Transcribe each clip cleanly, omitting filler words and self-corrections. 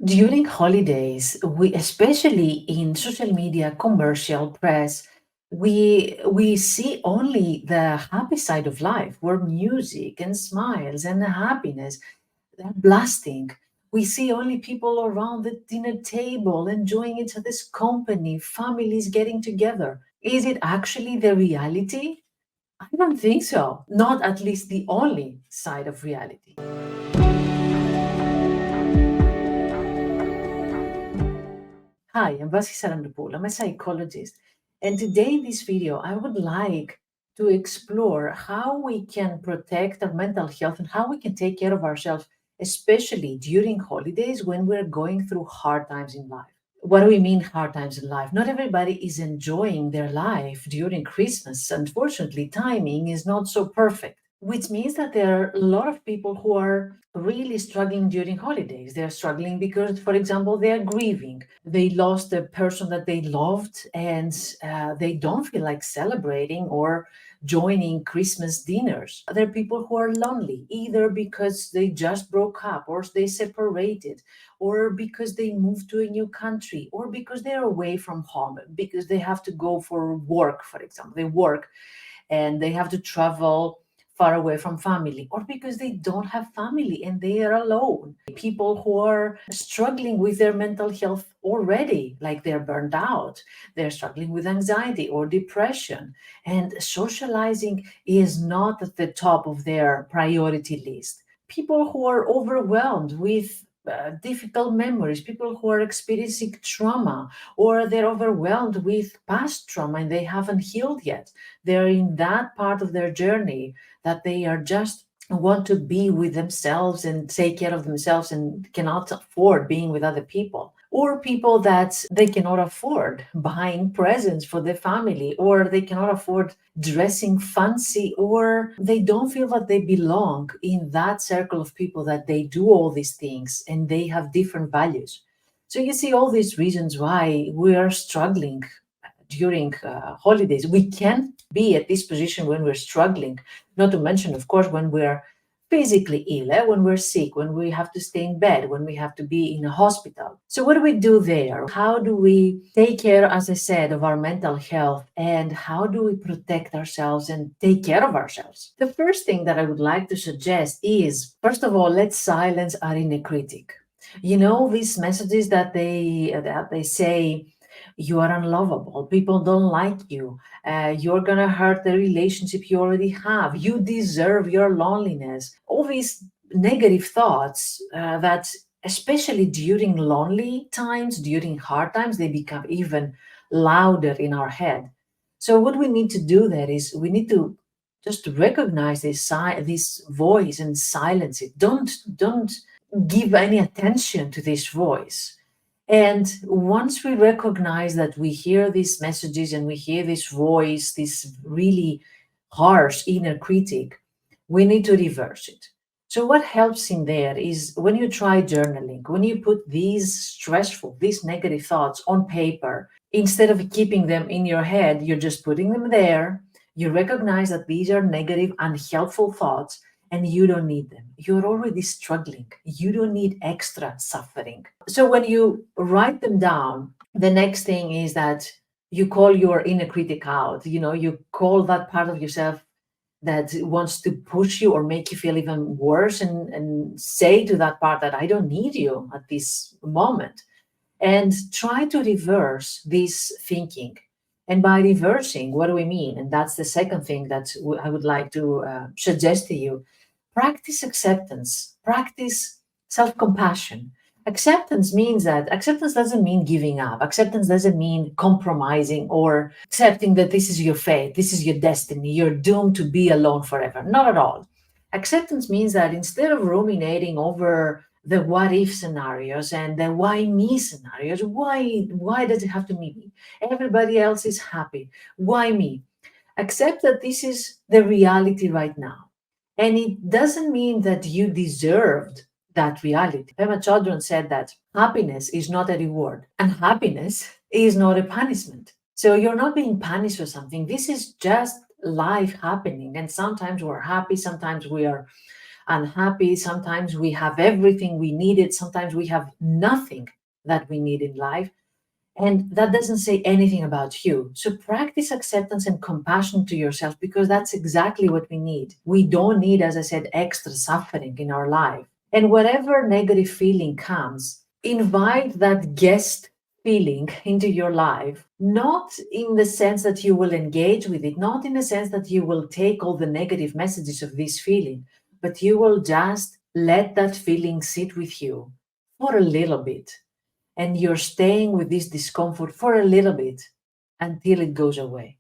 During holidays, we especially in social media, commercial press, we see only the happy side of life, where music and smiles and happiness they're blasting. We see only people around the dinner table enjoying each other's company, families getting together. Is it actually the reality? I don't think so. Not at least the only side of reality. Hi, I'm Vassia. I'm a psychologist. And today in this video, I would like to explore how we can protect our mental health and how we can take care of ourselves, especially during holidays when we're going through hard times in life. What do we mean hard times in life? Not everybody is enjoying their life during Christmas. Unfortunately, timing is not so perfect, which means that there are a lot of people who are really struggling during holidays. They're struggling because, for example, they're grieving. They lost a person that they loved and they don't feel like celebrating or joining Christmas dinners. There are people who are lonely, either because they just broke up or they separated, or because they moved to a new country, or because they're away from home, because they have to go for work, for example. They work and they have to travel far away from family, or because they don't have family and they are alone. People who are struggling with their mental health already, like they're burned out, they're struggling with anxiety or depression, and socializing is not at the top of their priority list. People who are overwhelmed with difficult memories, people who are experiencing trauma, or they're overwhelmed with past trauma and they haven't healed yet. They're in that part of their journey that they are just want to be with themselves and take care of themselves and cannot afford being with other people, or people that they cannot afford buying presents for their family, or they cannot afford dressing fancy, or they don't feel that they belong in that circle of people that they do all these things and they have different values. So you see all these reasons why we are struggling during holidays. We can't be at this position when we're struggling, not to mention, of course, when we're physically ill, when we're sick, when we have to stay in bed, when we have to be in a hospital. So, what do we do there? How do we take care, as I said, of our mental health, and how do we protect ourselves and take care of ourselves? The first thing that I would like to suggest is, first of all, let's silence our inner critic. You know, these messages that they say, you are unlovable, people don't like you, you're gonna hurt the relationship you already have, you deserve your loneliness, all these negative thoughts that especially during lonely times, during hard times, they become even louder in our head. So what we need to do there is we need to just recognize this voice and silence it. Don't give any attention to this voice. And once we recognize that we hear these messages and we hear this voice, this really harsh inner critic, we need to reverse it. So, what helps in there is when you try journaling, when you put these stressful, these negative thoughts on paper, instead of keeping them in your head, you're just putting them there. You recognize that these are negative, unhelpful thoughts and you don't need them. You're already struggling. You don't need extra suffering. So when you write them down, the next thing is that you call your inner critic out. You know, you call that part of yourself that wants to push you or make you feel even worse, and say to that part that I don't need you at this moment. And try to reverse this thinking. And by reversing, what do we mean? And that's the second thing that I would like to suggest to you. Practice acceptance, practice self compassion. Acceptance doesn't mean giving up. Acceptance doesn't mean compromising or accepting that this is your fate, this is your destiny, you're doomed to be alone forever. Not at all. Acceptance means that instead of ruminating over the what if scenarios and the why me scenarios, why does it have to be me? Everybody else is happy. Why me? Accept that this is the reality right now. And it doesn't mean that you deserved that reality. Pema Chodron said that happiness is not a reward and happiness is not a punishment. So you're not being punished for something. This is just life happening. And sometimes we're happy, sometimes we are unhappy. Sometimes we have everything we needed. Sometimes we have nothing that we need in life. And that doesn't say anything about you. So practice acceptance and compassion to yourself, because that's exactly what we need. We don't need, as I said, extra suffering in our life. And whatever negative feeling comes, invite that guest feeling into your life, not in the sense that you will engage with it, not in the sense that you will take all the negative messages of this feeling, but you will just let that feeling sit with you for a little bit, and you're staying with this discomfort for a little bit until it goes away.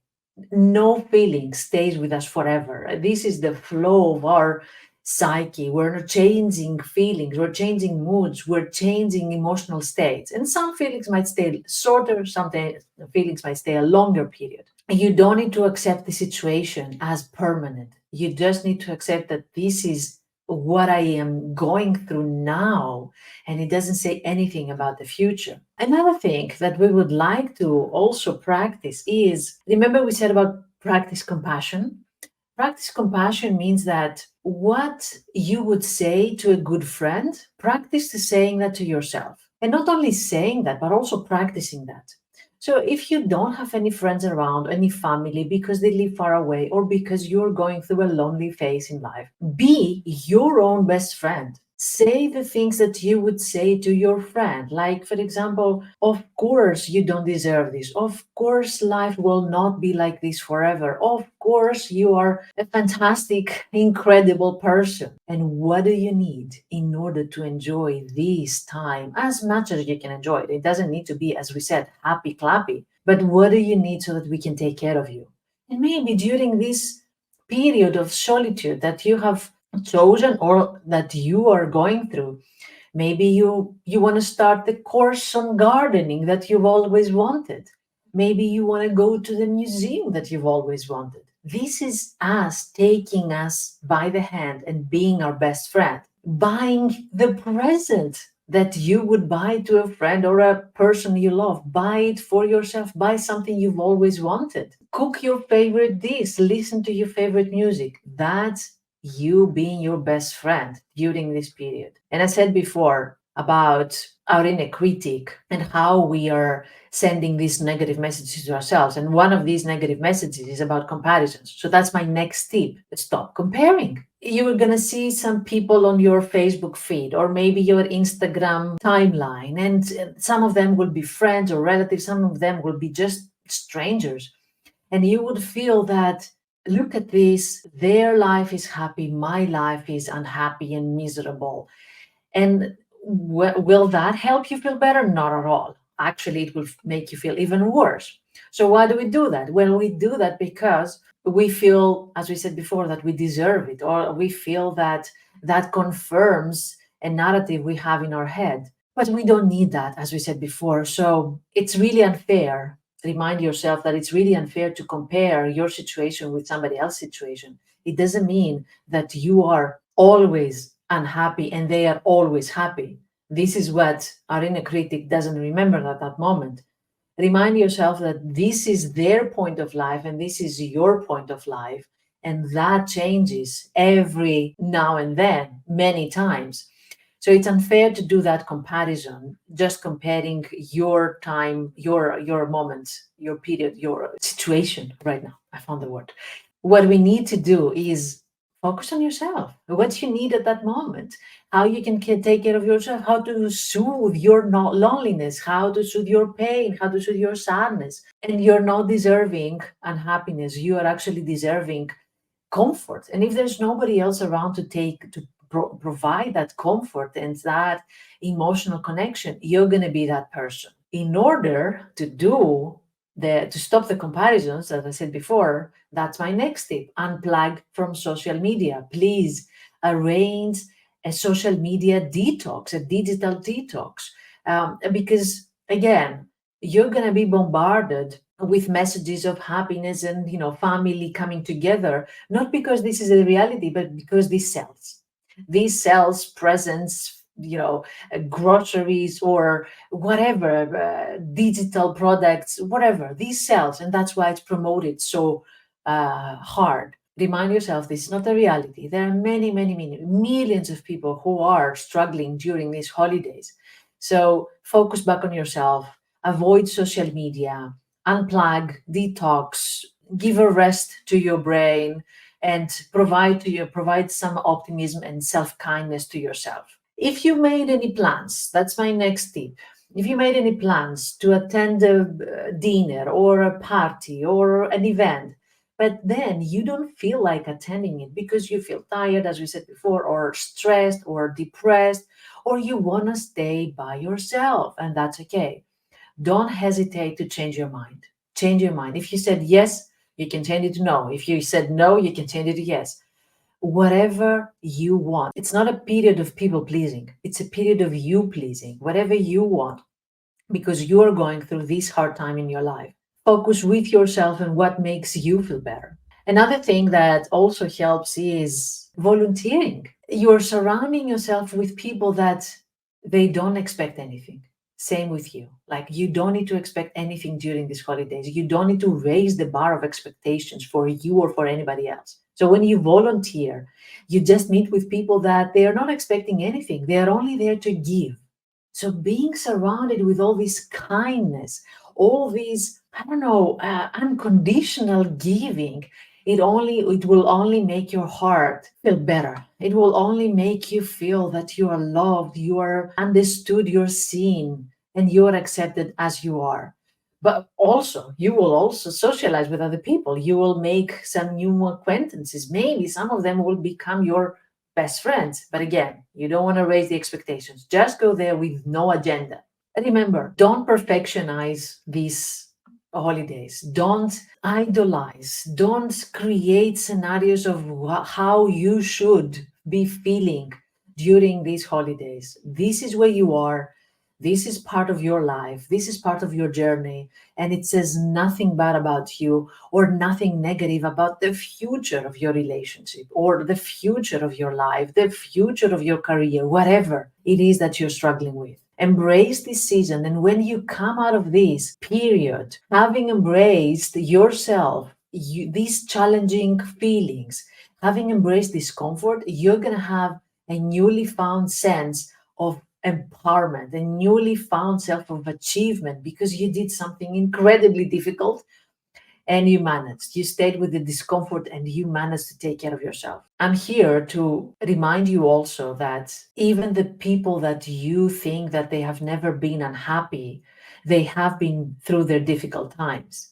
No feeling stays with us forever. This is the flow of our psyche. We're not changing feelings, we're changing moods, we're changing emotional states. And some feelings might stay shorter, some feelings might stay a longer period. You don't need to accept the situation as permanent. You just need to accept that this is what I am going through now, and it doesn't say anything about the future. Another thing that we would like to also practice is, remember we said about practice compassion? Practice compassion means that what you would say to a good friend, practice saying that to yourself. And not only saying that, but also practicing that. So if you don't have any friends around, any family, because they live far away or because you're going through a lonely phase in life, be your own best friend. Say the things that you would say to your friend. Like, for example, of course you don't deserve this. Of course life will not be like this forever. Of course you are a fantastic, incredible person. And what do you need in order to enjoy this time as much as you can enjoy it? It doesn't need to be, as we said, happy clappy. But what do you need so that we can take care of you? And maybe during this period of solitude that you have chosen or that you are going through, maybe you want to start the course on gardening that you've always wanted. Maybe you want to go to the museum that you've always wanted. This is us taking us by the hand and being our best friend, buying the present that you would buy to a friend or a person you love. Buy it for yourself. Buy something you've always wanted. Cook your favorite dish. Listen to your favorite music. That's you being your best friend during this period. And I said before about our inner critic and how we are sending these negative messages to ourselves. And one of these negative messages is about comparisons. So that's my next tip. Stop comparing. You're going to see some people on your Facebook feed or maybe your Instagram timeline, and some of them will be friends or relatives, some of them will be just strangers. And you would feel that, look at this, their life is happy, my life is unhappy and miserable. And will that help you feel better? Not at all. Actually, it will make you feel even worse. So, why do we do that? Well, we do that because we feel, as we said before, that we deserve it, or we feel that that confirms a narrative we have in our head. But we don't need that, as we said before. So, it's really unfair. Remind yourself that it's really unfair to compare your situation with somebody else's situation. It doesn't mean that you are always unhappy and they are always happy. This is what our inner critic doesn't remember at that moment. Remind yourself that this is their point of life and this is your point of life. And that changes every now and then, many times. So it's unfair to do that comparison, just comparing your time, your moments, your period, your situation right now. I found the word. What we need to do is focus on yourself, what you need at that moment, how you can take care of yourself, how to soothe your loneliness, how to soothe your pain, how to soothe your sadness. And you're not deserving unhappiness. You are actually deserving comfort. And if there's nobody else around to provide that comfort and that emotional connection, you're going to be that person. In order to stop the comparisons, as I said before, that's my next tip. Unplug from social media. Please arrange a social media detox, a digital detox, because again, you're going to be bombarded with messages of happiness and family coming together, not because this is a reality, but because these sells presents, groceries or whatever, digital products, whatever, these sells, and that's why it's promoted so hard. remind yourself this is not a reality. There are many, many, many, millions of people who are struggling during these holidays. So focus back on yourself, avoid social media, unplug, detox, give a rest to your brain, and provide some optimism and self-kindness to yourself. If you made any plans, that's my next tip. If you made any plans to attend a dinner or a party or an event, but then you don't feel like attending it because you feel tired, as we said before, or stressed or depressed, or you want to stay by yourself, and that's okay. Don't hesitate to change your mind. Change your mind. If you said yes, you can change it to no. If you said no, you can change it to yes. Whatever you want. It's not a period of people pleasing, it's a period of you pleasing. Whatever you want, because you are going through this hard time in your life. Focus with yourself on what makes you feel better. Another thing that also helps is volunteering. You're surrounding yourself with people that they don't expect anything. Same with you. Like, you don't need to expect anything during these holidays. You don't need to raise the bar of expectations for you or for anybody else. So when you volunteer, you just meet with people that they are not expecting anything. They are only there to give. So being surrounded with all this kindness, all these, I don't know, unconditional giving, it will only make your heart feel better. It will only make you feel that you are loved, you are understood, you're seen, and you are accepted as you are. But also, you will also socialize with other people. You will make some new acquaintances. Maybe some of them will become your best friends. But again, you don't want to raise the expectations. Just go there with no agenda. And remember, don't perfectionize these holidays. Don't idolize. Don't create scenarios of how you should be feeling during these holidays. This is where you are. This is part of your life. This is part of your journey. And it says nothing bad about you or nothing negative about the future of your relationship or the future of your life, the future of your career, whatever it is that you're struggling with. Embrace this season. And when you come out of this period, having embraced yourself, these challenging feelings, having embraced discomfort, you're going to have a newly found sense of empowerment, a newly found self of achievement because you did something incredibly difficult and you managed. You stayed with the discomfort and you managed to take care of yourself. I'm here to remind you also that even the people that you think that they have never been unhappy, they have been through their difficult times.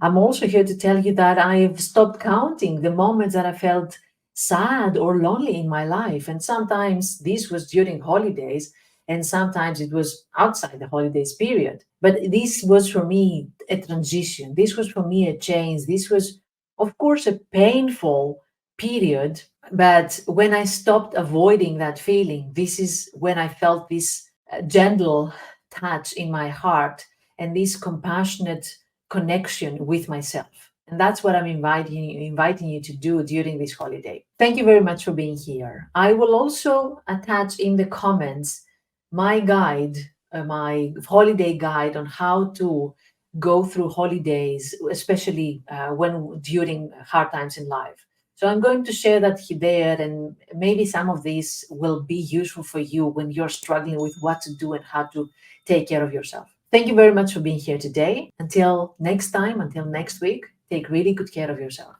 I'm also here to tell you that I've stopped counting the moments that I felt sad or lonely in my life. And sometimes this was during holidays, and sometimes it was outside the holidays period. But this was for me a transition. This was for me a change. This was, of course, a painful period. But when I stopped avoiding that feeling, this is when I felt this gentle touch in my heart and this compassionate connection with myself. And that's what I'm inviting you to do during this holiday. Thank you very much for being here. I will also attach in the comments my guide, my holiday guide on how to go through holidays, especially when during hard times in life. So I'm going to share that there, and maybe some of these will be useful for you when you're struggling with what to do and how to take care of yourself. Thank you very much for being here today. Until next time, until next week, take really good care of yourself.